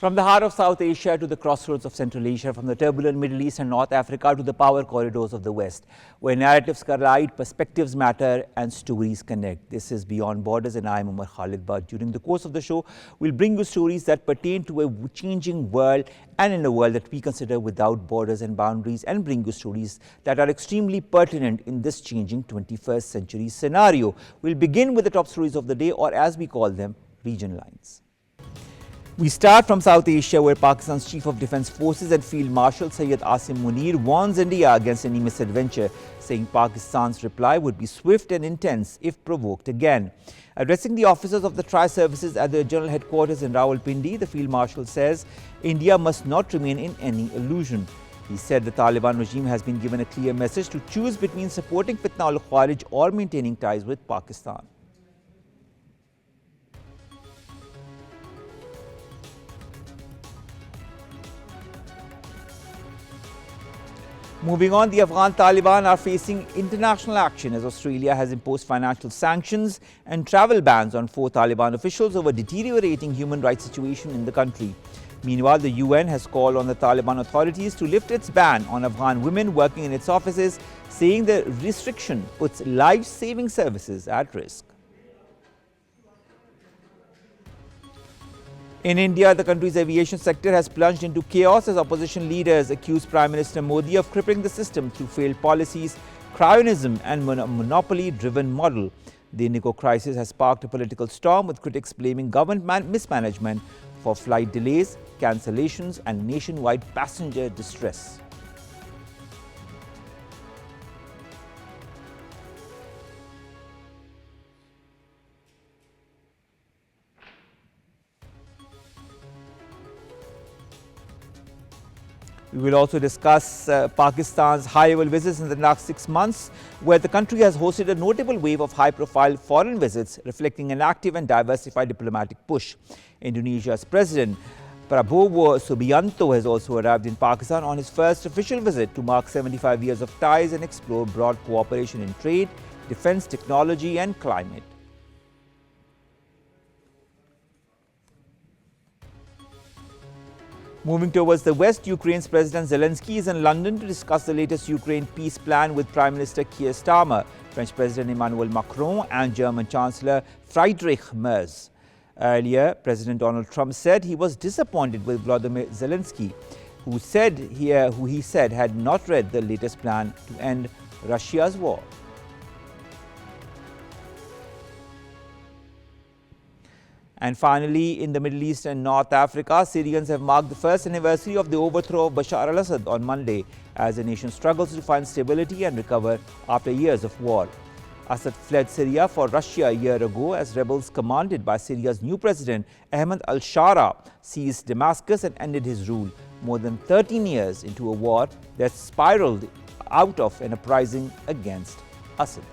From the heart of South Asia to the crossroads of Central Asia, from the turbulent Middle East and North Africa to the power corridors of the West, where narratives collide, perspectives matter and stories connect. This is Beyond Borders and I am Umar Khalid. But during the course of the show, we'll bring you stories that pertain to a changing world and in a world that we consider without borders and boundaries, and bring you stories that are extremely pertinent in this changing 21st century scenario. We'll begin with the top stories of the day, or as we call them, region lines. We start from South Asia, where Pakistan's Chief of Defence Forces and Field Marshal Syed Asim Munir warns India against any misadventure, saying Pakistan's reply would be swift and intense if provoked again. Addressing the officers of the tri-services at their general headquarters in Rawalpindi, the Field Marshal says India must not remain in any illusion. He said the Taliban regime has been given a clear message to choose between supporting Fitna al-Kharij or maintaining ties with Pakistan. Moving on, the Afghan Taliban are facing international action as Australia has imposed financial sanctions and travel bans on 4 Taliban officials over deteriorating human rights situation in the country. Meanwhile, the UN has called on the Taliban authorities to lift its ban on Afghan women working in its offices, saying the restriction puts life-saving services at risk. In India, the country's aviation sector has plunged into chaos as opposition leaders accuse Prime Minister Modi of crippling the system through failed policies, cryonism and monopoly-driven model. The INDIGO crisis has sparked a political storm, with critics blaming government mismanagement for flight delays, cancellations and nationwide passenger distress. We will also discuss Pakistan's high-level visits in the last 6 months, where the country has hosted a notable wave of high-profile foreign visits, reflecting an active and diversified diplomatic push. Indonesia's President Prabowo Subianto has also arrived in Pakistan on his first official visit to mark 75 years of ties and explore broad cooperation in trade, defense, technology and climate. Moving towards the West, Ukraine's President Zelensky is in London to discuss the latest Ukraine peace plan with Prime Minister Keir Starmer, French President Emmanuel Macron and German Chancellor Friedrich Merz. Earlier, President Donald Trump said he was disappointed with Volodymyr Zelensky, who he said had not read the latest plan to end Russia's war. And finally, in the Middle East and North Africa, Syrians have marked the first anniversary of the overthrow of Bashar al-Assad on Monday, as the nation struggles to find stability and recover after years of war. Assad fled Syria for Russia a year ago as rebels commanded by Syria's new president, Ahmed al-Shara, seized Damascus and ended his rule, more than 13 years into a war that spiraled out of an uprising against Assad.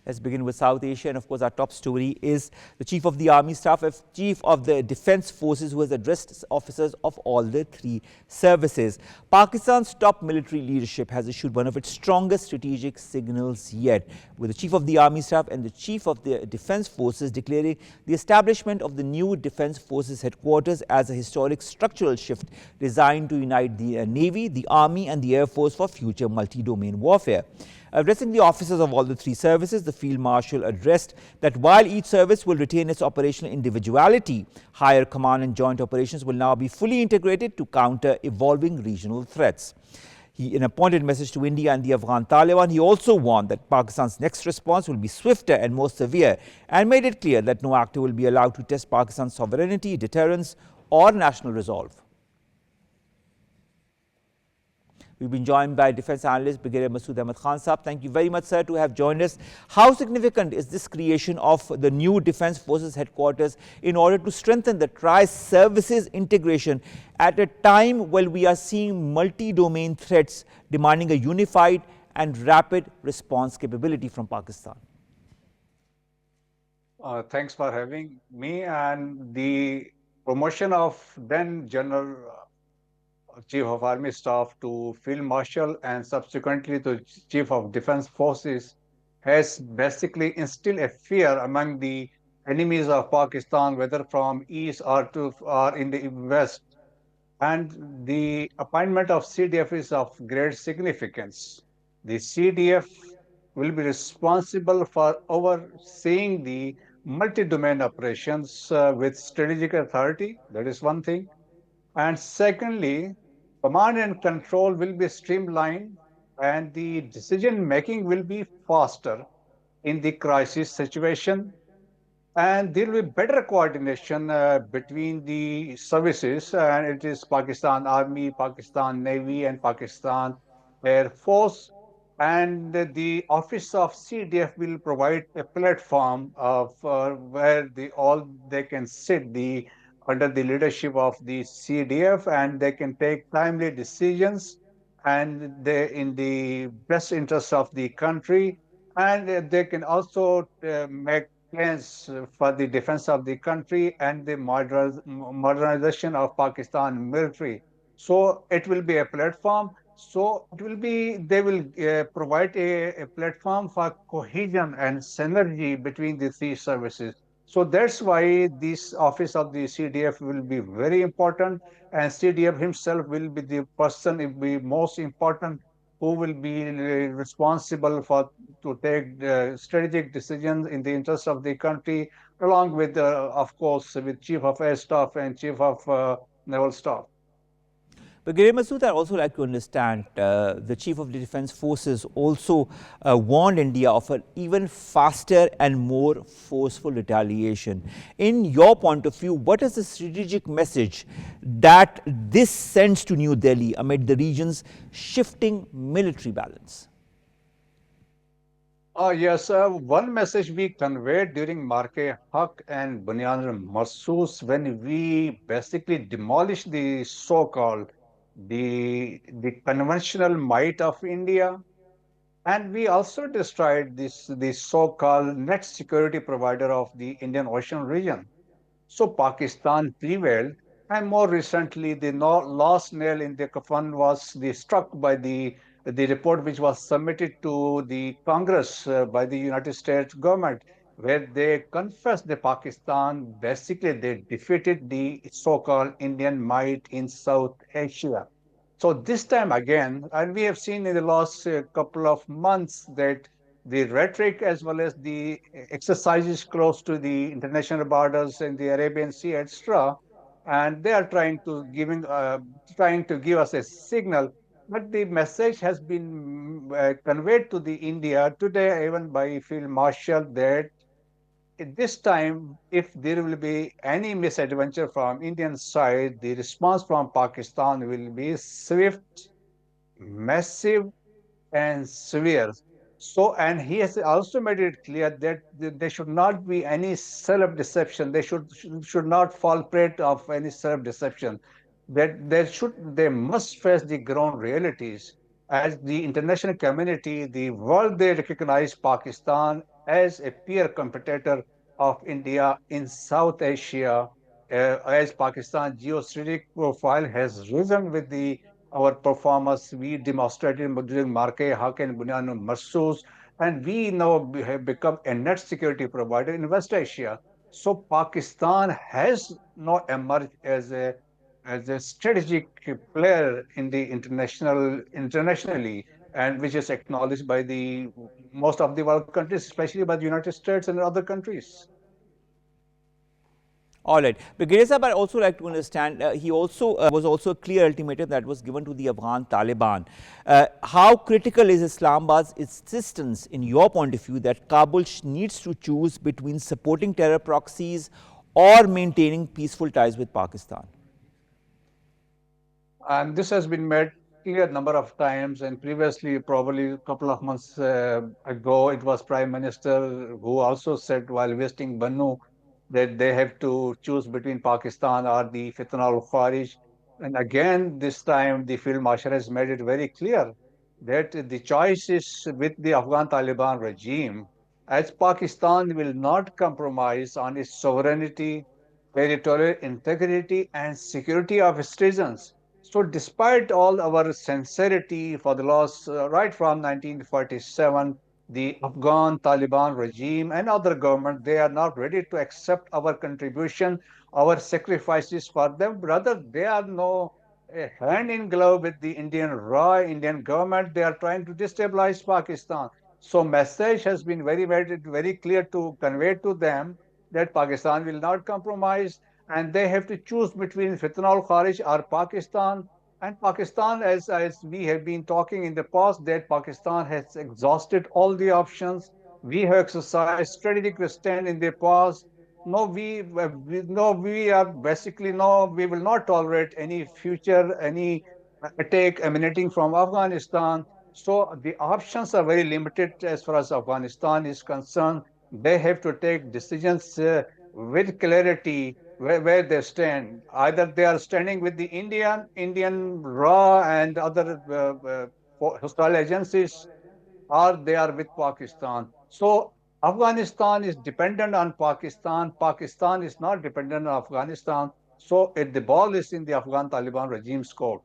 Let's begin with South Asia, and of course our top story is the Chief of the Army Staff, Chief of the Defence Forces, who has addressed officers of all the 3 services. Pakistan's top military leadership has issued one of its strongest strategic signals yet, with the Chief of the Army Staff and the Chief of the Defence Forces declaring the establishment of the new Defence Forces headquarters as a historic structural shift designed to unite the Navy, the Army and the Air Force for future multi-domain warfare. Addressing the officers of all the 3 services, the Field Marshal addressed that while each service will retain its operational individuality, higher command and joint operations will now be fully integrated to counter evolving regional threats. In a pointed message to India and the Afghan Taliban, he also warned that Pakistan's next response will be swifter and more severe, and made it clear that no actor will be allowed to test Pakistan's sovereignty, deterrence or national resolve. We've been joined by Defence Analyst Brigadier Masood Ahmed Khan Saab. Thank you very much, sir, to have joined us. How significant is this creation of the new Defence Forces headquarters in order to strengthen the tri-services integration at a time when we are seeing multi-domain threats demanding a unified and rapid response capability from Pakistan? Thanks for having me. And the promotion of then General Chief of Army Staff to Field Marshal and subsequently to Chief of Defence Forces has basically instilled a fear among the enemies of Pakistan, whether from east or in the west. And the appointment of CDF is of great significance. The CDF will be responsible for overseeing the multi-domain operations with strategic authority. That is one thing. And secondly, command and control will be streamlined and the decision making will be faster in the crisis situation, and there will be better coordination between the services, and it is Pakistan Army, Pakistan Navy, and Pakistan Air Force. And the office of CDF will provide a platform of where they can sit under the leadership of the CDF, and they can take timely decisions, and they in the best interest of the country, and they can also make plans for the defense of the country and the modernization of Pakistan military. So it will be a platform. So it will be, they will provide a platform for cohesion and synergy between the three services. So that's why this office of the CDF will be very important, and CDF himself will be the person, will be most important, who will be responsible for to take strategic decisions in the interest of the country, along with, of course, with Chief of Air Staff and Chief of Naval Staff. But Gary Masood, I'd also like to understand, the Chief of the Defence Forces also warned India of an even faster and more forceful retaliation. In your point of view, what is the strategic message that this sends to New Delhi amid the region's shifting military balance? Yes, one message we conveyed during Marke Haq and Bunyan Marsus, when we basically demolished the so-called the conventional might of India, and we also destroyed the so-called net security provider of the Indian Ocean region. So Pakistan prevailed, and more recently, the last nail in the coffin was struck by the report which was submitted to the Congress by the United States government, where they confessed that Pakistan basically they defeated the so-called Indian might in South Asia. So this time again, and we have seen in the last couple of months that the rhetoric as well as the exercises close to the international borders in the Arabian Sea, etc., and they are trying to give us a signal. But the message has been conveyed to the India today, even by Field Marshal, that at this time, if there will be any misadventure from Indian side, the response from Pakistan will be swift, massive, and severe. So, and he has also made it clear that there should not be any self-deception. They should not fall prey of any self-deception. That they must face the ground realities. As the international community, the world, they recognize Pakistan as a peer competitor of India in South Asia, as Pakistan's geostrategic profile has risen with the our performance. We demonstrated during Marke Haq and Bunyan Marsus, and we now have become a net security provider in West Asia. So Pakistan has now emerged as a strategic player in the internationally, and which is acknowledged by the most of the world countries, especially by the United States and other countries. All right. But Gary Sahab, I also like to understand, he also was also a clear ultimatum that was given to the Afghan Taliban. How critical is Islamabad's insistence, in your point of view, that Kabul needs to choose between supporting terror proxies or maintaining peaceful ties with Pakistan? And this has been made clear a number of times. And previously, probably a couple of months ago, it was Prime Minister who also said while visiting Bannu that they have to choose between Pakistan or the Fitna al-Kharij. And again, this time, the Field Marshal has made it very clear that the choice is with the Afghan Taliban regime, as Pakistan will not compromise on its sovereignty, territorial integrity, and security of its citizens. So, despite all our sincerity for the loss right from 1947, the Afghan Taliban regime and other government, they are not ready to accept our contribution, our sacrifices for them. Rather, they are no hand in glove with the Indian government. They are trying to destabilize Pakistan. So message has been very clear to convey to them that Pakistan will not compromise, and they have to choose between Fitna al Kharij or Pakistan. And Pakistan, as we have been talking in the past, that Pakistan has exhausted all the options. We have exercised strategic restraint in the past. No, we are basically no, we will not tolerate any future, any attack emanating from Afghanistan. So the options are very limited as far as Afghanistan is concerned. They have to take decisions with clarity where they stand. Either they are standing with the Indian RA and other hostile agencies, or they are with Pakistan. So Afghanistan is dependent on Pakistan. Pakistan is not dependent on Afghanistan. So the ball is in the Afghan Taliban regime's court.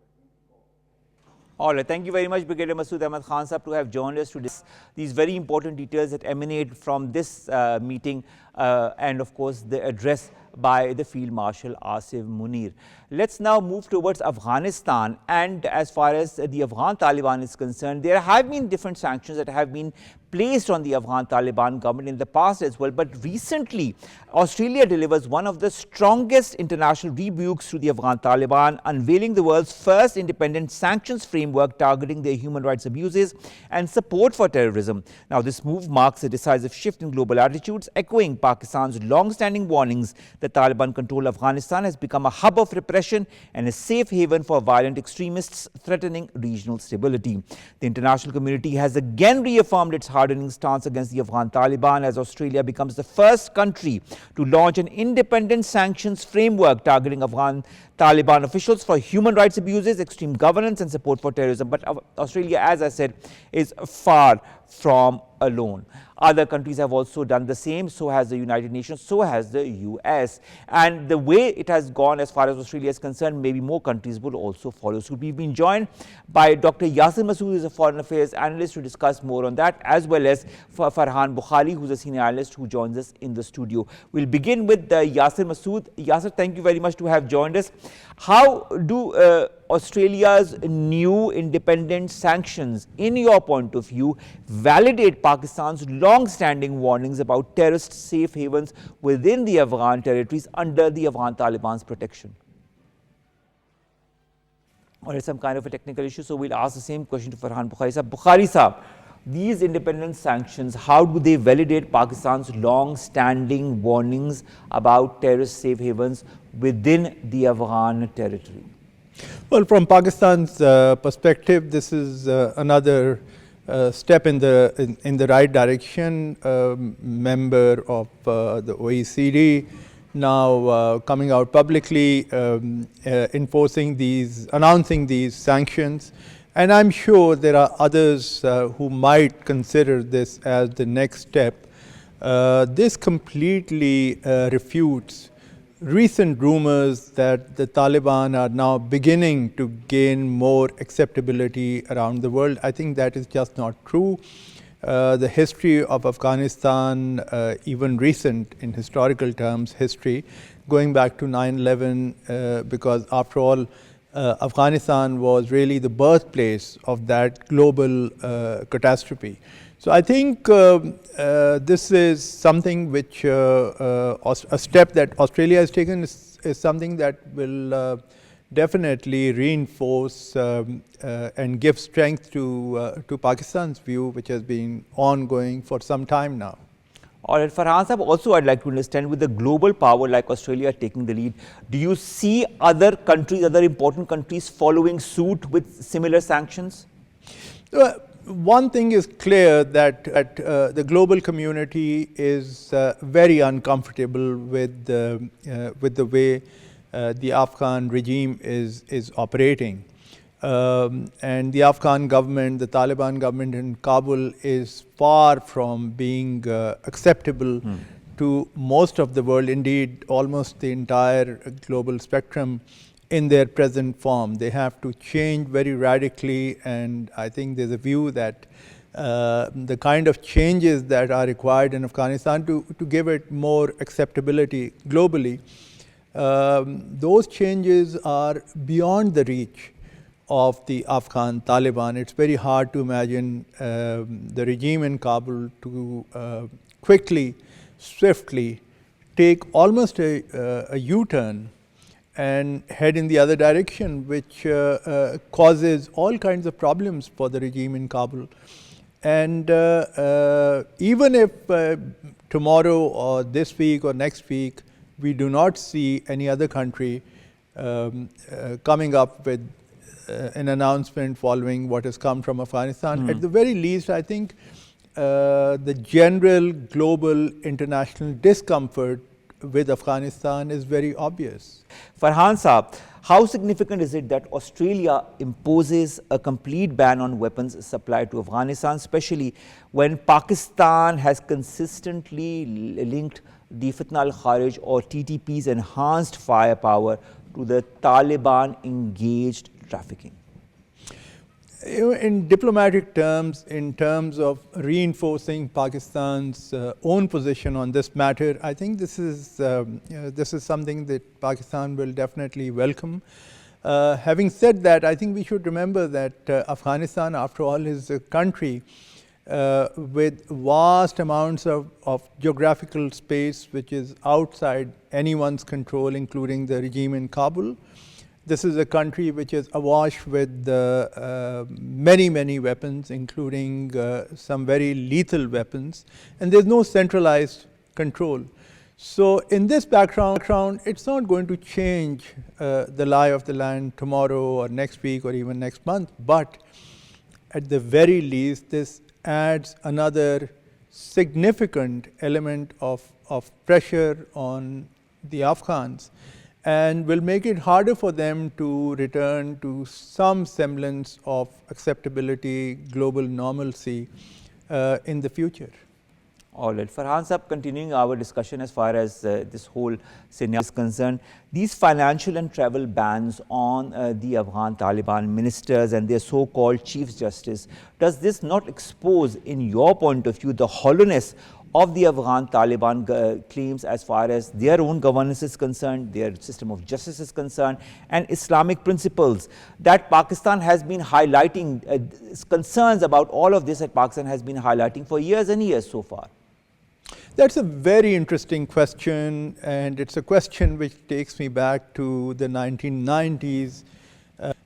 All right, thank you very much, Brigadier Masood Ahmed Khan Sahab, to have joined us to discuss these very important details that emanate from this meeting and, of course, the address by the Field Marshal Asif Munir. Let's now move towards Afghanistan. And as far as the Afghan Taliban is concerned, there have been different sanctions that have been placed on the Afghan Taliban government in the past as well. But recently, Australia delivers one of the strongest international rebukes to the Afghan Taliban, unveiling the world's first independent sanctions framework targeting their human rights abuses and support for terrorism. Now, this move marks a decisive shift in global attitudes, echoing Pakistan's long-standing warnings that Taliban-controlled Afghanistan has become a hub of repression and a safe haven for violent extremists threatening regional stability. The international community has again reaffirmed its hardening stance against the Afghan Taliban as Australia becomes the first country to launch an independent sanctions framework targeting Afghan Taliban officials for human rights abuses, extreme governance and support for terrorism. But Australia, as I said, is far from alone. Other countries have also done the same. So has the United Nations, so has the US. And the way it has gone as far as Australia is concerned, maybe more countries will also follow suit. We've been joined by Dr. Yasir Masood, who is a foreign affairs analyst, to discuss more on that, as well as Farhan Bokhari, who's a senior analyst who joins us in the studio. We'll begin with Yasir Masood. Yasir, thank you very much to have joined us. How do Australia's new independent sanctions, in your point of view, validate Pakistan's long-standing warnings about terrorist safe havens within the Afghan territories under the Afghan Taliban's protection? Or is some kind of a technical issue? So we'll ask the same question to Farhan Bokhari Sahab. Bokhari Sahab, these independent sanctions, how do they validate Pakistan's long-standing warnings about terrorist safe havens within the Afghan territory? Well, from Pakistan's perspective, this is another step in the right direction. Member of the OECD now coming out publicly, announcing these sanctions. And I'm sure there are others who might consider this as the next step. This completely refutes recent rumors that the Taliban are now beginning to gain more acceptability around the world. I think that is just not true. The history of Afghanistan, even recent in historical terms, going back to 9/11, because after all, Afghanistan was really the birthplace of that global catastrophe. So I think this is something which a step that Australia has taken is something that will definitely reinforce and give strength to Pakistan's view, which has been ongoing for some time now. All right, Farhan Sahab, also I'd like to understand, with a global power like Australia taking the lead, do you see other countries, other important countries following suit with similar sanctions? One thing is clear, that the global community is very uncomfortable with the way the Afghan regime is operating. And the Afghan government, the Taliban government in Kabul, is far from being acceptable to most of the world, indeed almost the entire global spectrum, in their present form. They have to change very radically, and I think there's a view that the kind of changes that are required in Afghanistan to give it more acceptability globally, those changes are beyond the reach of the Afghan Taliban. It's very hard to imagine the regime in Kabul to quickly, swiftly take almost a U-turn and head in the other direction, which causes all kinds of problems for the regime in Kabul. And even if tomorrow or this week or next week, we do not see any other country coming up with an announcement following what has come from Afghanistan, at the very least, I think the general global international discomfort with Afghanistan is very obvious. Farhan Saab, how significant is it that Australia imposes a complete ban on weapons supplied to Afghanistan, especially when Pakistan has consistently linked the Fitna al-Kharij or TTP's enhanced firepower to the Taliban engaged trafficking? In diplomatic terms, in terms of reinforcing Pakistan's own position on this matter, I think this is something that Pakistan will definitely welcome. Having said that, I think we should remember that Afghanistan, after all, is a country with vast amounts of geographical space which is outside anyone's control, including the regime in Kabul. This is a country which is awash with many, many weapons, including some very lethal weapons, and there's no centralized control. So in this background, it's not going to change the lie of the land tomorrow or next week or even next month, but at the very least, this adds another significant element of pressure on the Afghans, and will make it harder for them to return to some semblance of acceptability, global normalcy in the future. All right. Farhan Saab, continuing our discussion as far as this whole scenario is concerned, these financial and travel bans on the Afghan Taliban ministers and their so-called Chief Justice, does this not expose, in your point of view, the hollowness of the Afghan Taliban claims as far as their own governance is concerned, their system of justice is concerned, and Islamic principles that Pakistan has been highlighting, concerns about all of this that Pakistan has been highlighting for years and years so far? That's a very interesting question, and it's a question which takes me back to the 1990s,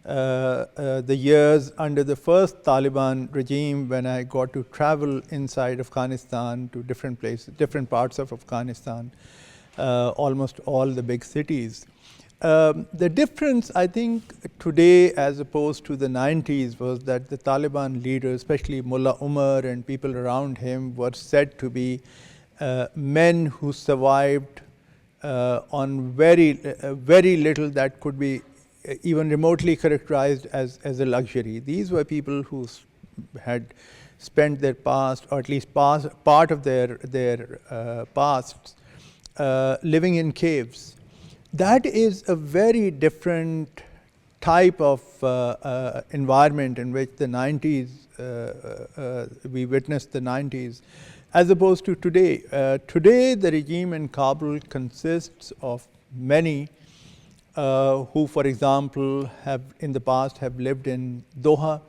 the years under the first Taliban regime, when I got to travel inside Afghanistan to different places, different parts of Afghanistan, almost all the big cities. The difference, I think, today as opposed to the 90s was that the Taliban leaders, especially Mullah Umar and people around him, were said to be men who survived on very little that could be even remotely characterized as a luxury. These were people who had spent their past, or at least part of their pasts, living in caves. That is a very different type of environment in which the 90s, we witnessed the 90s, as opposed to today. Today, the regime in Kabul consists of many who, for example, have in the past have lived in Doha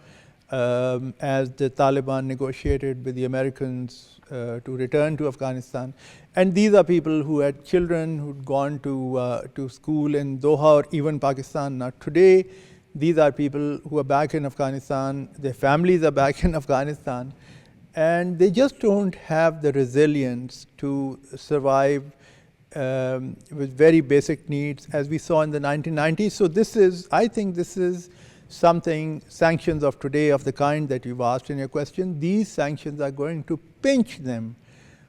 as the Taliban negotiated with the Americans to return to Afghanistan. And these are people who had children who'd gone to school in Doha or even Pakistan. Now today, these are people who are back in Afghanistan, their families are back in Afghanistan, and they just don't have the resilience to survive with very basic needs as we saw in the 1990s. So this is, I think this is something, sanctions of today of the kind that you've asked in your question, these sanctions are going to pinch them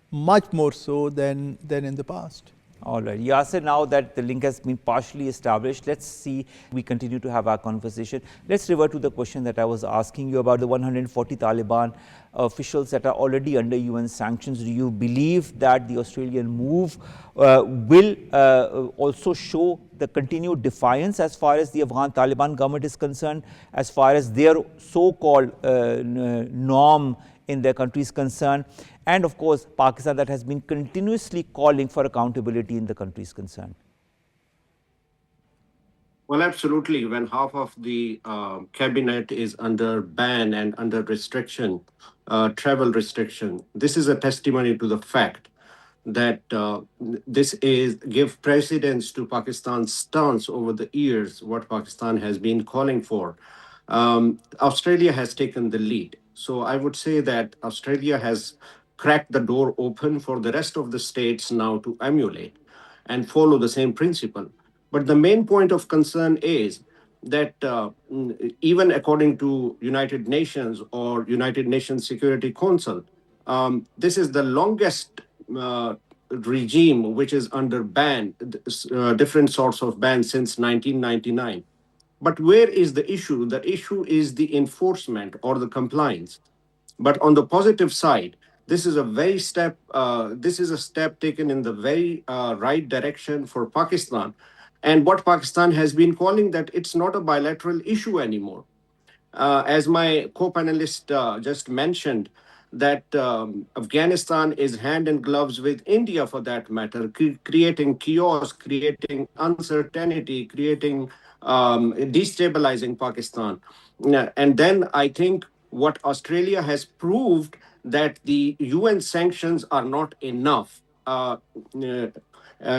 much more so than in the past. All right. Yasir, now that the link has been partially established, let's see, we continue to have our conversation. Let's revert to the question that I was asking you about the 140 Taliban officials that are already under UN sanctions. Do you believe that the Australian move will also show the continued defiance as far as the Afghan Taliban government is concerned, as far as their so-called norm in their countries concerned, and of course Pakistan that has been continuously calling for accountability in the countries concerned? Well, absolutely. When half of the cabinet is under ban and under restriction, travel restriction, this is a testimony to the fact that this is give precedence to Pakistan's stance over the years, what Pakistan has been calling for. Australia has taken the lead. So I would say that Australia has cracked the door open for the rest of the states now to emulate and follow the same principle. But the main point of concern is that even according to United Nations or United Nations Security Council, this is the longest regime which is under ban, different sorts of bans since 1999. But where is the issue? The issue is the enforcement or the compliance. But on the positive side, this is a step taken in the very right direction for Pakistan. And what Pakistan has been calling that it's not a bilateral issue anymore. As my co-panelist just mentioned, that Afghanistan is hand in gloves with India for that matter, creating chaos, creating uncertainty, creating destabilizing Pakistan. And then I think what Australia has proved that the UN sanctions are not enough.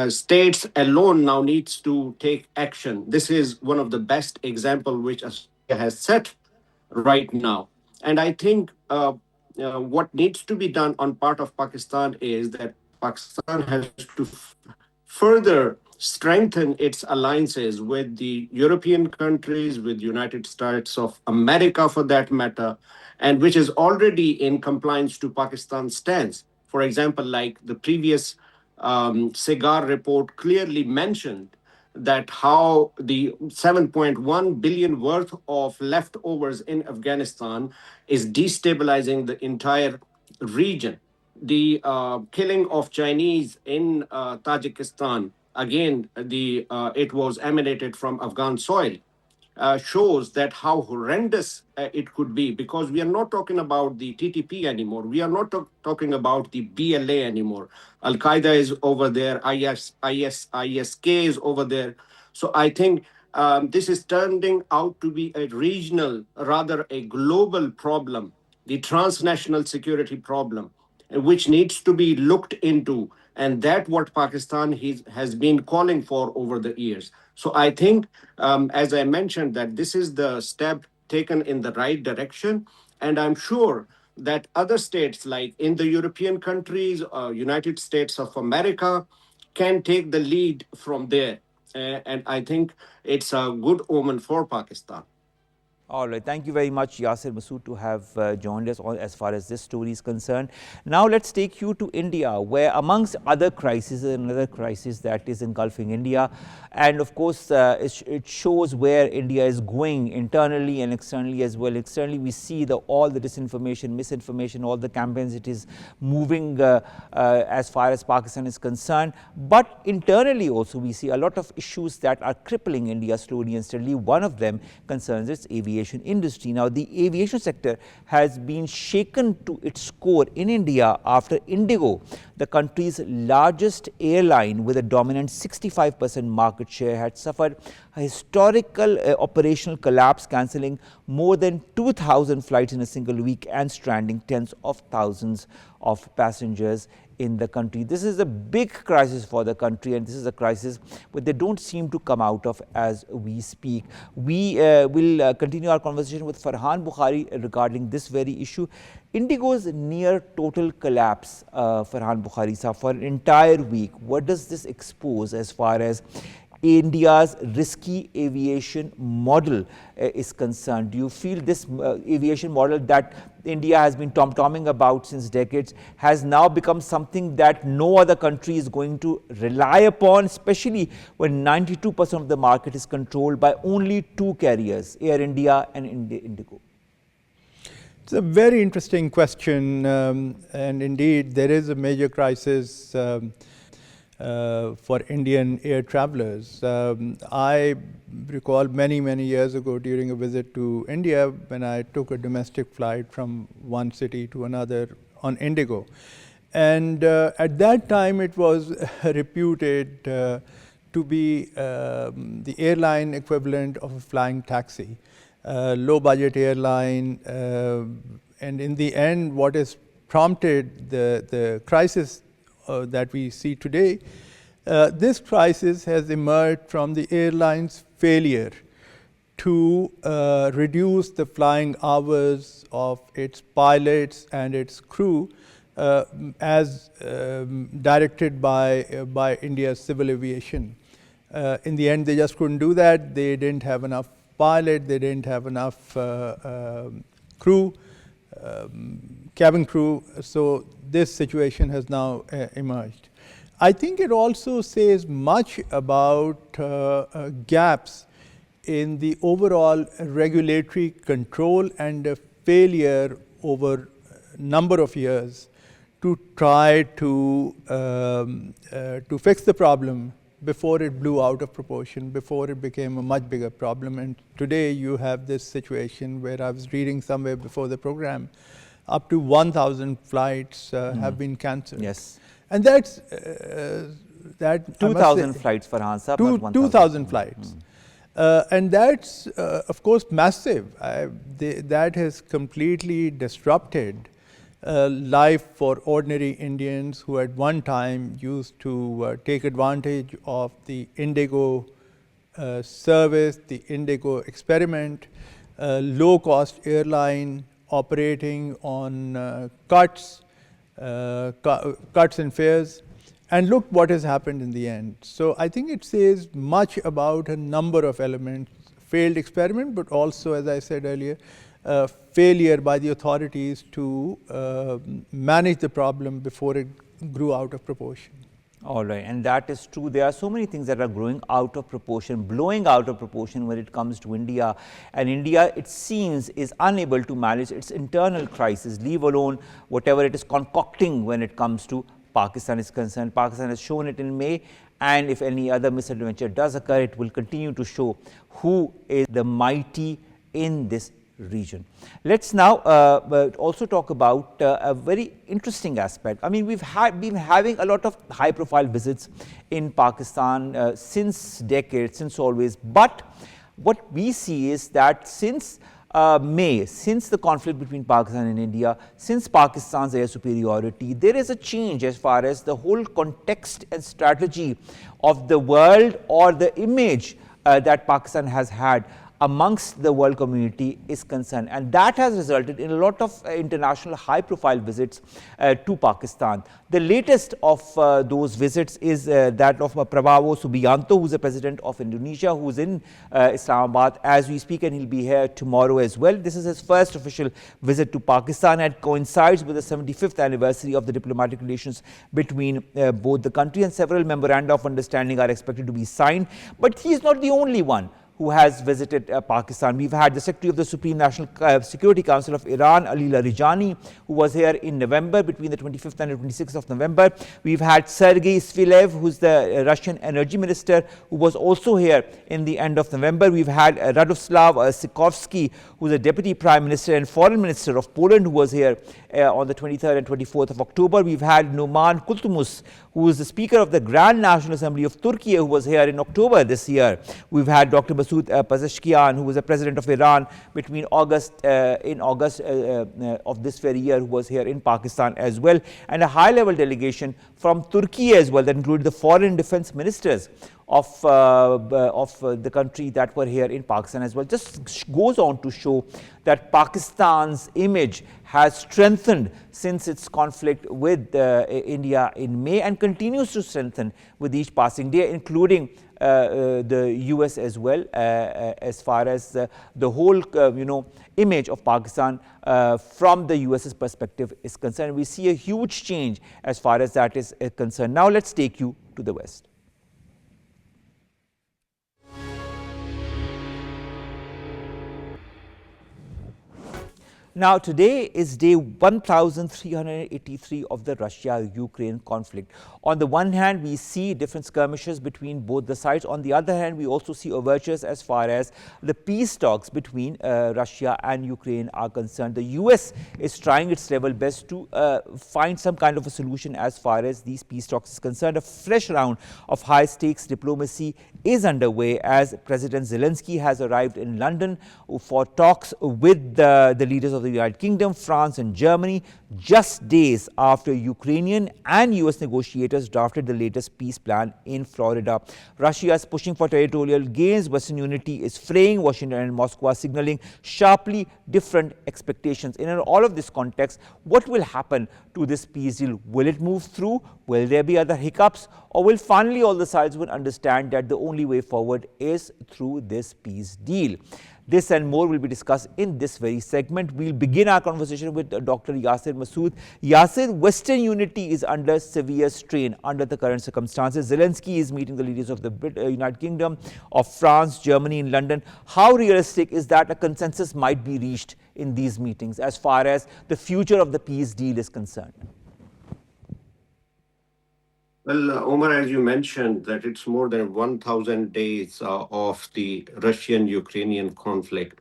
States alone now needs to take action. This is one of the best example which Australia has set right now. And I think what needs to be done on part of Pakistan is that Pakistan has to further strengthen its alliances with the European countries, with United States of America for that matter, and which is already in compliance to Pakistan's stance. For example, like the previous SIGAR report clearly mentioned that how the 7.1 billion worth of leftovers in Afghanistan is destabilizing the entire region. The killing of Chinese in Tajikistan, again, it was emanated from Afghan soil, shows that how horrendous it could be, because we are not talking about the TTP anymore. We are not talking about the BLA anymore. Al-Qaeda is over there, ISK is over there. So I think this is turning out to be a regional, rather a global problem, the transnational security problem, which needs to be looked into. And that's what Pakistan has been calling for over the years. So I think, as I mentioned, that this is the step taken in the right direction. And I'm sure that other states, like in the European countries, United States of America, can take the lead from there. And I think it's a good omen for Pakistan. All right, thank you very much, Yasir, Masood, to have joined us as far as this story is concerned. Now let's take you to India, where amongst other crises, another crisis that is engulfing India, and of course it shows where India is going internally and externally as well. Externally, we see all the disinformation, misinformation, all the campaigns it is moving as far as Pakistan is concerned. But internally also, we see a lot of issues that are crippling India slowly and steadily. One of them concerns its aviation industry. Now, the aviation sector has been shaken to its core in India after INDIGO, the country's largest airline with a dominant 65% market share, had suffered a historical operational collapse, cancelling more than 2,000 flights in a single week and stranding tens of thousands of passengers in the country. This is a big crisis for the country, and this is a crisis but they don't seem to come out of as we speak. We will continue our conversation with Farhan Bokhari regarding this very issue. INDIGO's near total collapse, Farhan Bokhari, for an entire week, what does this expose as far as India's risky aviation model is concerned? Do you feel this aviation model that India has been tom-tomming about since decades has now become something that no other country is going to rely upon, especially when 92% of the market is controlled by only two carriers, Air India and INDIGO? It's a very interesting question, and indeed there is a major crisis. for Indian air travelers. I recall many, many years ago during a visit to India when I took a domestic flight from one city to another on Indigo. And at that time it was reputed to be the airline equivalent of a flying taxi, low budget airline, and in the end what has prompted the crisis that we see today, this crisis has emerged from the airline's failure to reduce the flying hours of its pilots and its crew as directed by India's civil aviation. In the end, they just couldn't do that. They didn't have enough pilot, they didn't have enough crew, cabin crew, so this situation has now emerged. I think it also says much about gaps in the overall regulatory control and a failure over a number of years to try to fix the problem before it blew out of proportion, before it became a much bigger problem. And today you have this situation where I was reading somewhere before the program, up to 1,000 flights have been cancelled. Yes. And that's that 2,000 flights, Farhan sir. 2,000 flights. And that's, of course, massive. That has completely disrupted life for ordinary Indians who at one time used to take advantage of the Indigo service, the Indigo experiment, low-cost airline operating on cuts in fares. And look what has happened in the end. So I think it says much about a number of elements, failed experiment, but also, as I said earlier, failure by the authorities to manage the problem before it grew out of proportion. All right, and that is true. There are so many things that are growing out of proportion, blowing out of proportion when it comes to India. And India, it seems, is unable to manage its internal crisis, leave alone whatever it is concocting when it comes to Pakistan is concerned. Pakistan has shown it in May, and if any other misadventure does occur, it will continue to show who is the mighty in this region. Let's now also talk about a very interesting aspect. I mean, we've been having a lot of high profile visits in Pakistan since decades, since always. But what we see is that since May, since the conflict between Pakistan and India, since Pakistan's air superiority, there is a change as far as the whole context and strategy of the world or the image that Pakistan has had amongst the world community is concerned, and that has resulted in a lot of international high profile visits to Pakistan. The latest of those visits is that of Prabowo Subianto, who is the president of Indonesia, who is in Islamabad as we speak, and he'll be here tomorrow as well. This is his first official visit to Pakistan and coincides with the 75th anniversary of the diplomatic relations between both the country, and several memoranda of understanding are expected to be signed. But he is not the only one who has visited Pakistan. We've had the Secretary of the Supreme National Security Council of Iran, Ali Larijani, who was here in November, between the 25th and the 26th of November. We've had Sergei Svilev, who's the Russian energy minister, who was also here in the end of November. We've had Radoslav Sikorski, who's the Deputy Prime Minister and Foreign Minister of Poland, who was here on the 23rd and 24th of October. We've had Numan Kultumus, who is the Speaker of the Grand National Assembly of Turkey, who was here in October this year. We've had Dr. Masood Pezeshkian, who was the President of Iran between August of this very year, who was here in Pakistan as well, and a high-level delegation from Turkey as well that included the foreign defense ministers of the country that were here in Pakistan as well. Just goes on to show that Pakistan's image has strengthened since its conflict with India in May, and continues to strengthen with each passing day, including the US as well, as far as the whole image of Pakistan from the US's perspective is concerned. We see a huge change as far as that is concerned. Now let's take you to the West. Now, today is day 1383 of the Russia-Ukraine conflict. On the one hand, we see different skirmishes between both the sides. On the other hand, we also see overtures as far as the peace talks between Russia and Ukraine are concerned. The US is trying its level best to find some kind of a solution as far as these peace talks is concerned. A fresh round of high-stakes diplomacy is underway as President Zelensky has arrived in London for talks with the leaders of the United Kingdom, France and Germany, just days after Ukrainian and US negotiators drafted the latest peace plan in Florida. Russia is pushing for territorial gains. Western unity is fraying. Washington and Moscow are signaling sharply different expectations. In all of this context, what will happen to this peace deal? Will it move through? Will there be other hiccups? Or will finally all the sides will understand that the only way forward is through this peace deal? This and more will be discussed in this very segment. We'll begin our conversation with Dr. Yasir Masood. Yasir, Western unity is under severe strain under the current circumstances. Zelensky is meeting the leaders of the United Kingdom, of France, Germany in London. How realistic is that a consensus might be reached in these meetings as far as the future of the peace deal is concerned? Well, Omar, as you mentioned, that it's more than 1,000 days of the Russian-Ukrainian conflict.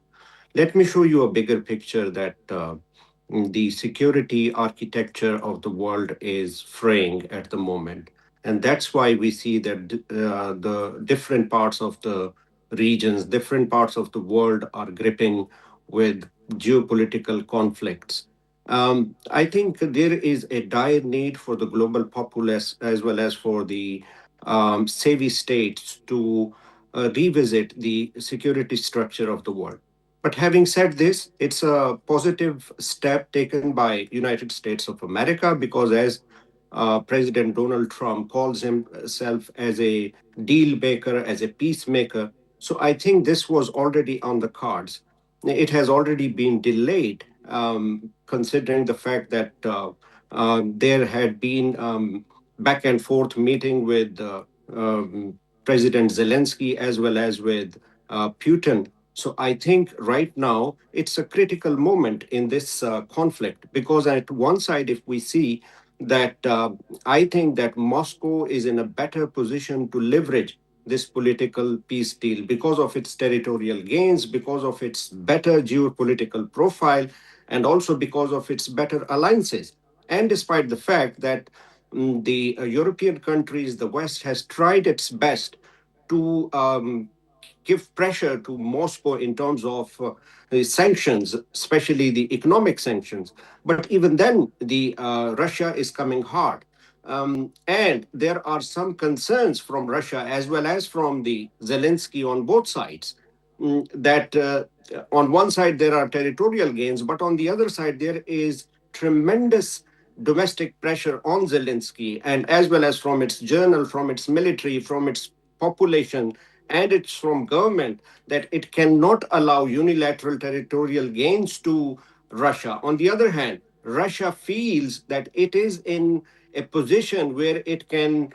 Let me show you a bigger picture that the security architecture of the world is fraying at the moment. And that's why we see that the different parts of the regions, different parts of the world are gripping with geopolitical conflicts. I think there is a dire need for the global populace as well as for the savvy states to revisit the security structure of the world. But having said this, it's a positive step taken by United States of America because as President Donald Trump calls himself as a deal maker, as a peacemaker. So I think this was already on the cards. It has already been delayed, considering the fact that there had been back and forth meeting with President Zelensky as well as with Putin. So I think right now it's a critical moment in this conflict because at one side, if we see that I think that Moscow is in a better position to leverage this political peace deal because of its territorial gains, because of its better geopolitical profile, and also because of its better alliances. And despite the fact that the European countries, the West has tried its best to give pressure to Moscow in terms of the sanctions, especially the economic sanctions. But even then, the Russia is coming hard. And there are some concerns from Russia as well as from the Zelensky on both sides that on one side there are territorial gains, but on the other side there is tremendous domestic pressure on Zelensky, and as well as from its journal, from its military, from its population, and it's from government that it cannot allow unilateral territorial gains to Russia. On the other hand, Russia feels that it is in a position where it can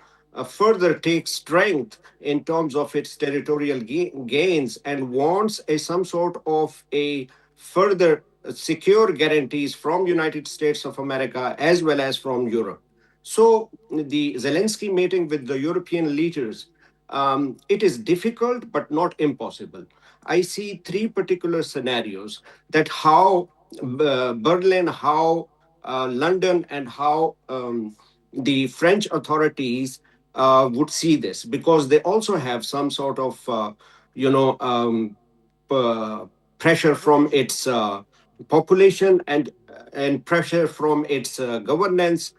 further take strength in terms of its territorial gains and wants some sort of a further secure guarantees from United States of America as well as from Europe. So the Zelensky meeting with the European leaders, it is difficult but not impossible. I see three particular scenarios that how Berlin, how London, and how the French authorities would see this because they also have some sort of, pressure from its population and pressure from its governance.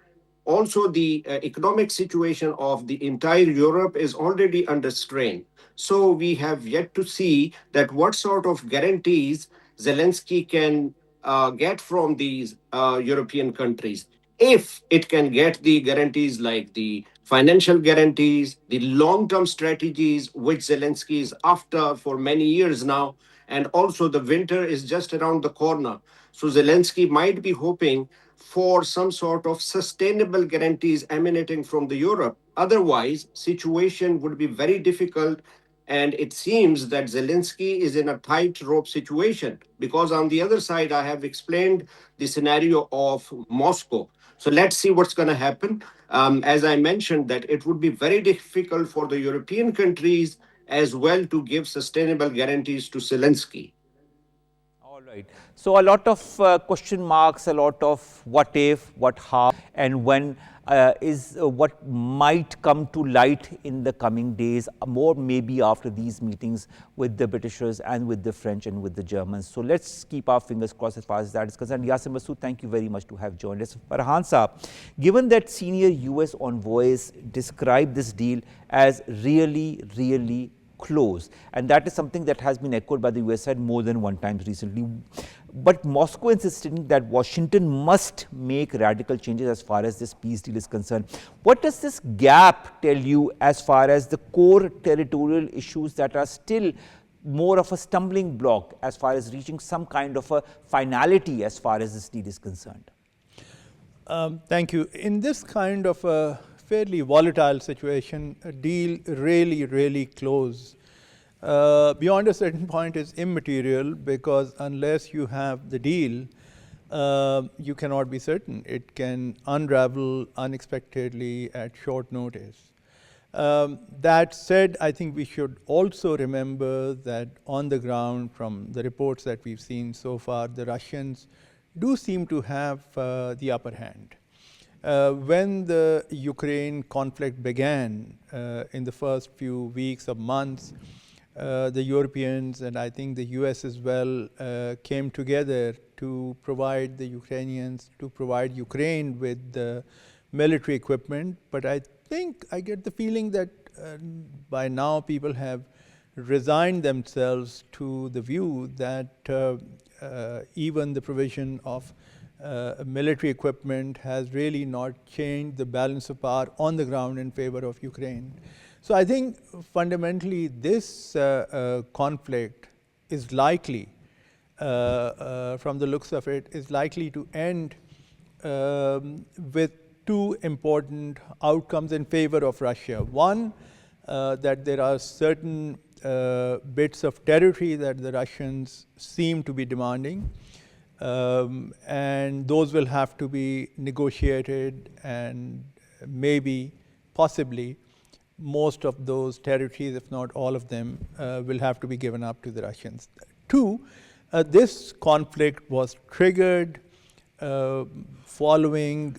Also, the economic situation of the entire Europe is already under strain. So we have yet to see that what sort of guarantees Zelensky can get from these European countries. If it can get the guarantees like the financial guarantees, the long-term strategies, which Zelensky is after for many years now, and also the winter is just around the corner. So Zelensky might be hoping for some sort of sustainable guarantees emanating from the Europe. Otherwise, situation would be very difficult And it seems that Zelensky is in a tightrope situation because on the other side, I have explained the scenario of Moscow. So let's see what's going to happen. As I mentioned, that it would be very difficult for the European countries as well to give sustainable guarantees to Zelensky. All right. So a lot of question marks, a lot of what if, what how, and when is what might come to light in the coming days, more maybe after these meetings with the Britishers and with the French and with the Germans. So let's keep our fingers crossed as far as that is concerned. Yasir, Masood, thank you very much to have joined us. Farhan Saab, given that senior US envoys describe this deal as really close, and that is something that has been echoed by the US side more than one time recently. But Moscow insisting that Washington must make radical changes as far as this peace deal is concerned. What does this gap tell you as far as the core territorial issues that are still more of a stumbling block as far as reaching some kind of a finality as far as this deal is concerned? Thank you. In this kind of a fairly volatile situation, a deal really close beyond a certain point is immaterial, because unless you have the deal, you cannot be certain. It can unravel unexpectedly at short notice. That said, I think we should also remember that on the ground, from the reports that we've seen so far, the Russians do seem to have the upper hand. When the Ukraine conflict began in the first few weeks or months, the Europeans and I think the US as well came together to provide the Ukrainians, to provide Ukraine with the military equipment. But I think I get the feeling that by now people have resigned themselves to the view that even the provision of military equipment has really not changed the balance of power on the ground in favor of Ukraine. So I think fundamentally this conflict is likely, from the looks of it, is likely to end with two important outcomes in favor of Russia. One, that there are certain bits of territory that the Russians seem to be demanding, and those will have to be negotiated, and maybe, possibly, most of those territories, if not all of them, will have to be given up to the Russians. Two, this conflict was triggered following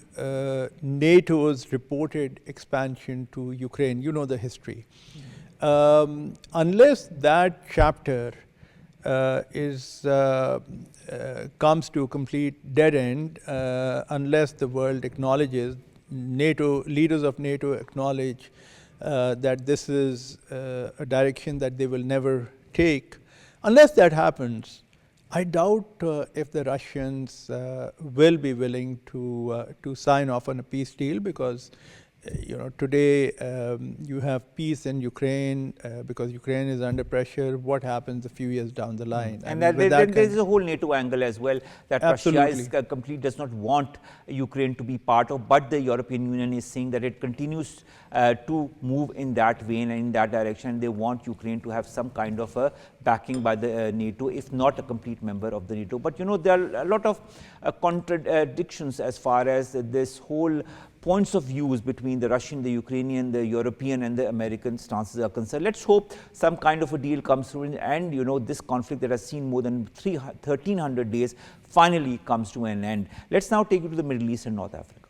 NATO's reported expansion to Ukraine. You know the history. Unless that chapter comes to a complete dead end, unless the world acknowledges, leaders of NATO acknowledge that this is a direction that they will never take. Unless that happens, I doubt if the Russians will be willing to sign off on a peace deal, because today you have peace in Ukraine because Ukraine is under pressure. What happens a few years down the line? And there is a whole NATO angle as well that Absolutely. Russia is complete does not want Ukraine to be part of, but the European Union is saying that it continues to move in that vein and in that direction. They want Ukraine to have some kind of a backing by the NATO, if not a complete member of the NATO. But there are a lot of contradictions as far as this whole points of views between the Russian, the Ukrainian, the European and the American stances are concerned. Let's hope some kind of a deal comes through, and this conflict that has seen more than 1,300 days finally comes to an end. Let's now take you to the Middle East and North Africa.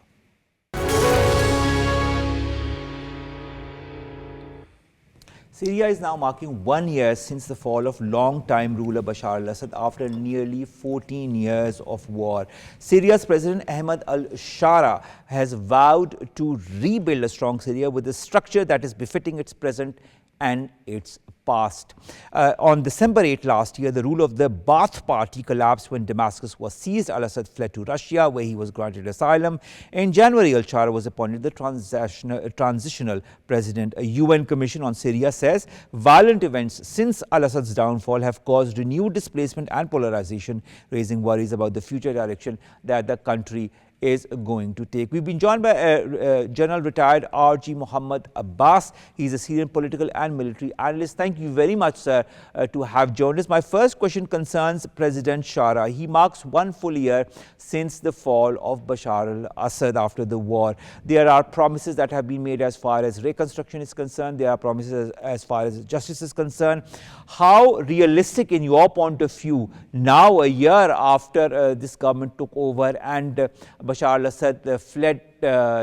Syria is now marking 1 year since the fall of long-time ruler Bashar al-Assad after nearly 14 years of war. Syria's President Ahmed al-Shara has vowed to rebuild a strong Syria with a structure that is befitting its present and its past. On December 8 last year, the rule of the Ba'ath Party collapsed when Damascus was seized. Al-Assad fled to Russia, where he was granted asylum. In January, al-Shara was appointed the transitional president. A UN commission on Syria says violent events since al-Assad's downfall have caused renewed displacement and polarization, raising worries about the future direction that the country is going to take. We've been joined by General Retired RG Mohammad Abbas. He's a Syrian political and military analyst. Thank you very much, sir, to have joined us. My first question concerns President Shara. He marks 1 full year since the fall of Bashar al-Assad after the war. There are promises that have been made as far as reconstruction is concerned. There are promises as far as justice is concerned. How realistic, in your point of view, now a year after this government took over and Bashar al-Assad fled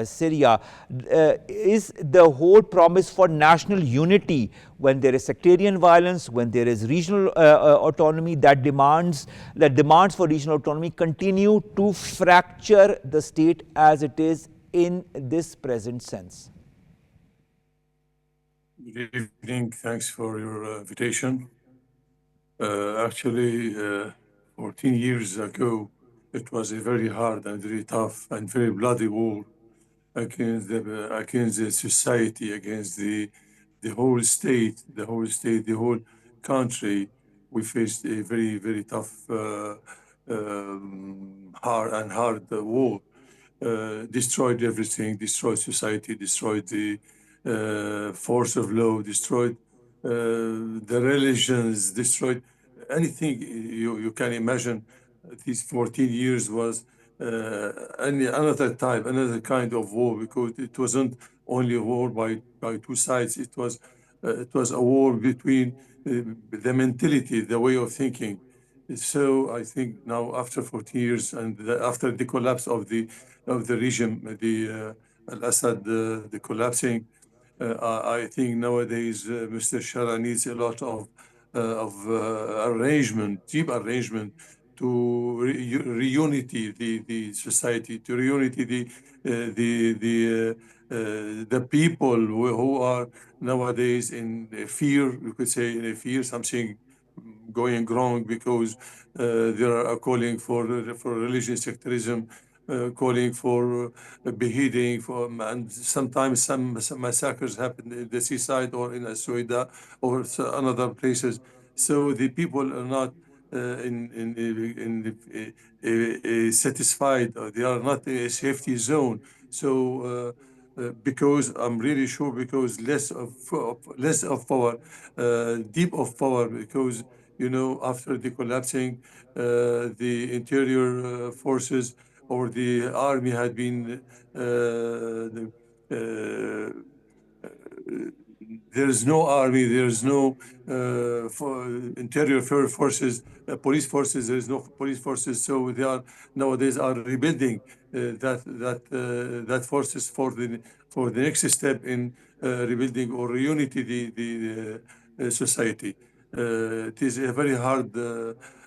Syria, is the whole promise for national unity when there is sectarian violence, when there is regional autonomy that demands for regional autonomy continue to fracture the state as it is in this present sense? Good evening. Thanks for your invitation. Actually, 14 years ago, it was a very hard and very tough and very bloody war against the society, against the whole state, the whole country. We faced a very, very tough, hard war. Destroyed everything, destroyed society, destroyed the force of law, destroyed the religions, destroyed anything you can imagine. These 14 years was another type, another kind of war, because it wasn't only a war by two sides. It was a war between the mentality, the way of thinking. So I think now, after 14 years and after the collapse of the regime, the al-Assad, the collapsing, I think nowadays Mr. Shara needs a lot of arrangement, deep arrangement, to reunity the society, to reunity the people who are nowadays in fear. You could say in a fear something going wrong, because they are calling for religious sectarism, calling for beheading, and sometimes some massacres happen in the seaside or in Suida or another places. So the people are not satisfied, or they are not in a safety zone. So because I'm really sure, because less of power, deep of power, because after the collapsing, the interior forces or the army had been there is no army, there is no interior forces, police forces. There is no police forces, so they are nowadays rebuilding that forces for the next step in rebuilding or reunity the society. It is a very hard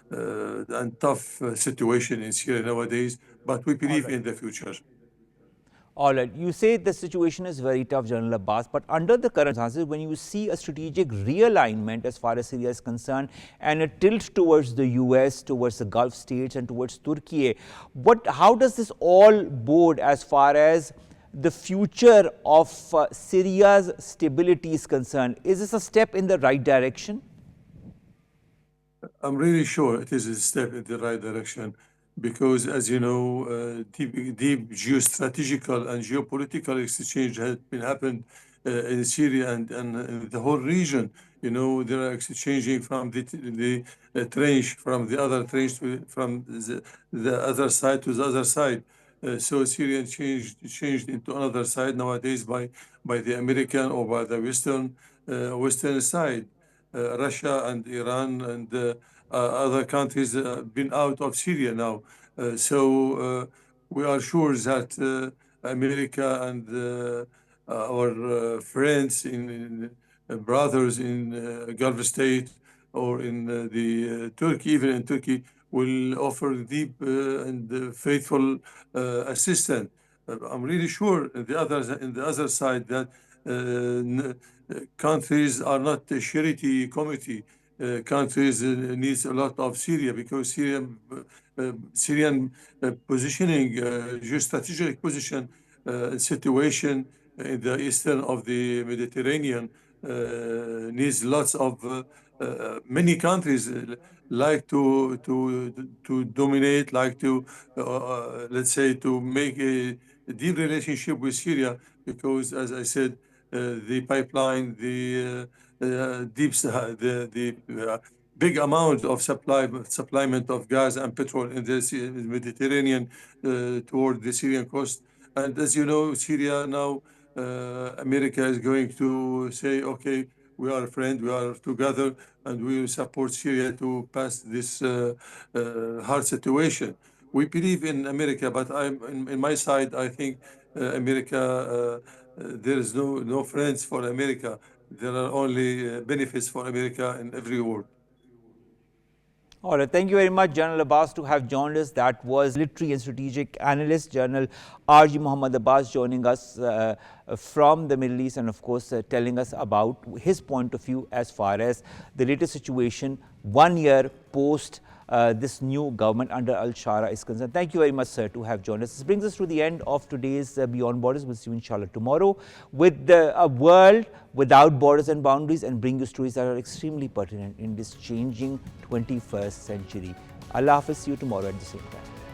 and tough situation in Syria nowadays, but we believe in the future. All right. You say the situation is very tough, General Abbas, but under the current circumstances, when you see a strategic realignment as far as Syria is concerned and a tilt towards the US, towards the Gulf states and towards Turkey, how does this all bode as far as the future of Syria's stability is concerned? Is this a step in the right direction? I'm really sure it is a step in the right direction, because, as you know, deep geostrategical and geopolitical exchange has been happened in Syria and in the whole region. They are exchanging from the trench, from the other trench, from the other side to the other side. So Syria changed into another side nowadays by the American or by the Western side. Russia and Iran and other countries have been out of Syria now. So we are sure that America and our friends, brothers in Gulf state or in the Turkey, even in Turkey, will offer deep and faithful assistance. I'm really sure in the other side that countries are not a charity committee. Countries needs a lot of Syria, because Syrian positioning, geostrategic position, situation in the eastern of the Mediterranean needs lots of many countries like to dominate, like to let's say to make a deep relationship with Syria, because as I said, the pipeline, the big amount of supplyment of gas and petrol in the Mediterranean toward the Syrian coast. And as you know, Syria now, America is going to say, okay, we are friends, we are together, and we will support Syria to pass this hard situation. We believe in America, but in my side, I think America, there is no friends for America. There are only benefits for America in every world. All right, thank you very much, General Abbas, to have joined us. That was military and strategic analyst, General R.G. Mohammad Abbas, joining us from the Middle East and, of course, telling us about his point of view as far as the latest situation 1 year post this new government under Al-Shara is concerned. Thank you very much, sir, to have joined us. This brings us to the end of today's Beyond Borders. We'll see you, inshallah, tomorrow with a world without borders and boundaries, and bring you stories that are extremely pertinent in this changing 21st century. Allah Hafiz, see you tomorrow at the same time.